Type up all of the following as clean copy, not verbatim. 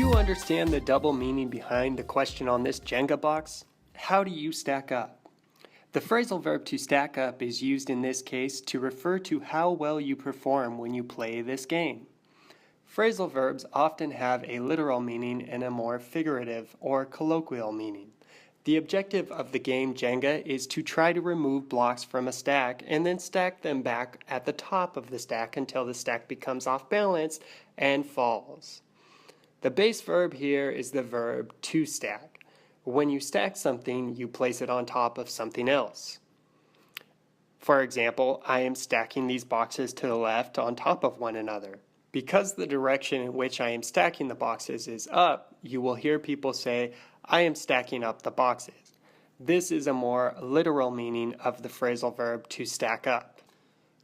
you understand the double meaning behind the question on this Jenga box? How do you stack up? The phrasal verb to stack up is used in this case to refer to how well you perform when you play this game. Phrasal verbs often have a literal meaning and a more figurative or colloquial meaning. The objective of the game Jenga is to try to remove blocks from a stack and then stack them back at the top of the stack until the stack becomes off balance and falls. The base verb here is the verb to stack. When you stack something, you place it on top of something else. For example, I am stacking these boxes to the left on top of one another. Because the direction in which I am stacking the boxes is up, you will hear people say, I am stacking up the boxes. This is a more literal meaning of the phrasal verb to stack up.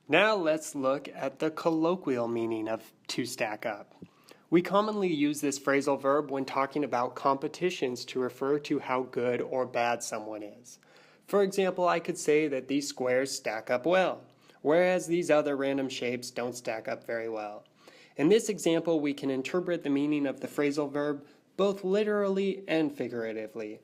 Now let's look at the colloquial meaning of to stack up. We commonly use this phrasal verb when talking about competitions to refer to how good or bad someone is. For example, I could say that these squares stack up well, whereas these other random shapes don't stack up very well. In this example, we can interpret the meaning of the phrasal verb both literally and figuratively.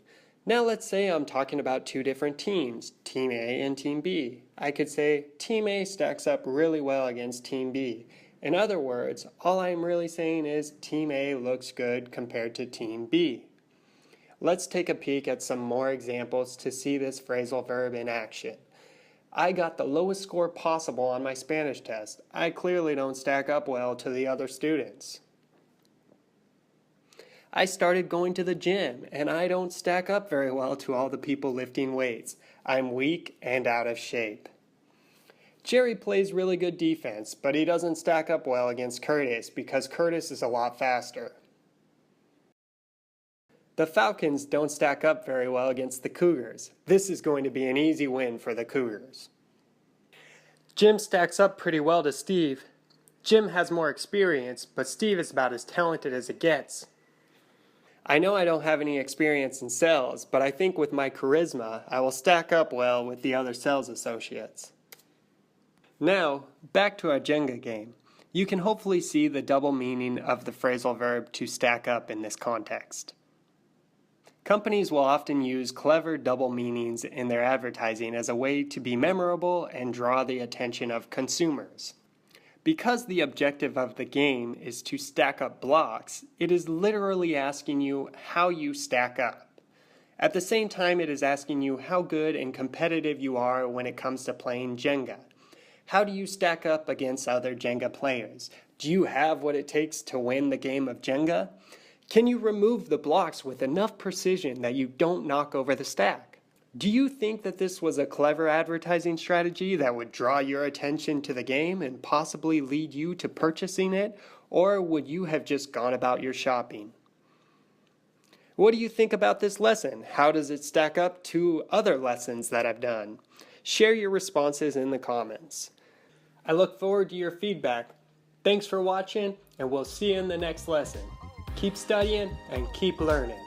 Now let's say I'm talking about two different teams, Team A and Team B. I could say Team A stacks up really well against Team B. In other words, all I'm really saying is Team A looks good compared to Team B. Let's take a peek at some more examples to see this phrasal verb in action. I got the lowest score possible on my Spanish test. I clearly don't stack up well to the other students. I started going to the gym, and I don't stack up very well to all the people lifting weights. I'm weak and out of shape. Jerry plays really good defense, but he doesn't stack up well against Curtis because Curtis is a lot faster. The Falcons don't stack up very well against the Cougars. This is going to be an easy win for the Cougars. Jim stacks up pretty well to Steve. Jim has more experience, but Steve is about as talented as it gets. I know I don't have any experience in sales, but I think with my charisma, I will stack up well with the other sales associates. Now, back to our Jenga game. You can hopefully see the double meaning of the phrasal verb to stack up in this context. Companies will often use clever double meanings in their advertising as a way to be memorable and draw the attention of consumers. Because the objective of the game is to stack up blocks, it is literally asking you how you stack up. At the same time, it is asking you how good and competitive you are when it comes to playing Jenga. How do you stack up against other Jenga players? Do you have what it takes to win the game of Jenga? Can you remove the blocks with enough precision that you don't knock over the stack? Do you think that this was a clever advertising strategy that would draw your attention to the game and possibly lead you to purchasing it, or would you have just gone about your shopping? What do you think about this lesson? How does it stack up to other lessons that I've done? Share your responses in the comments. I look forward to your feedback. Thanks for watching, and we'll see you in the next lesson. Keep studying and keep learning.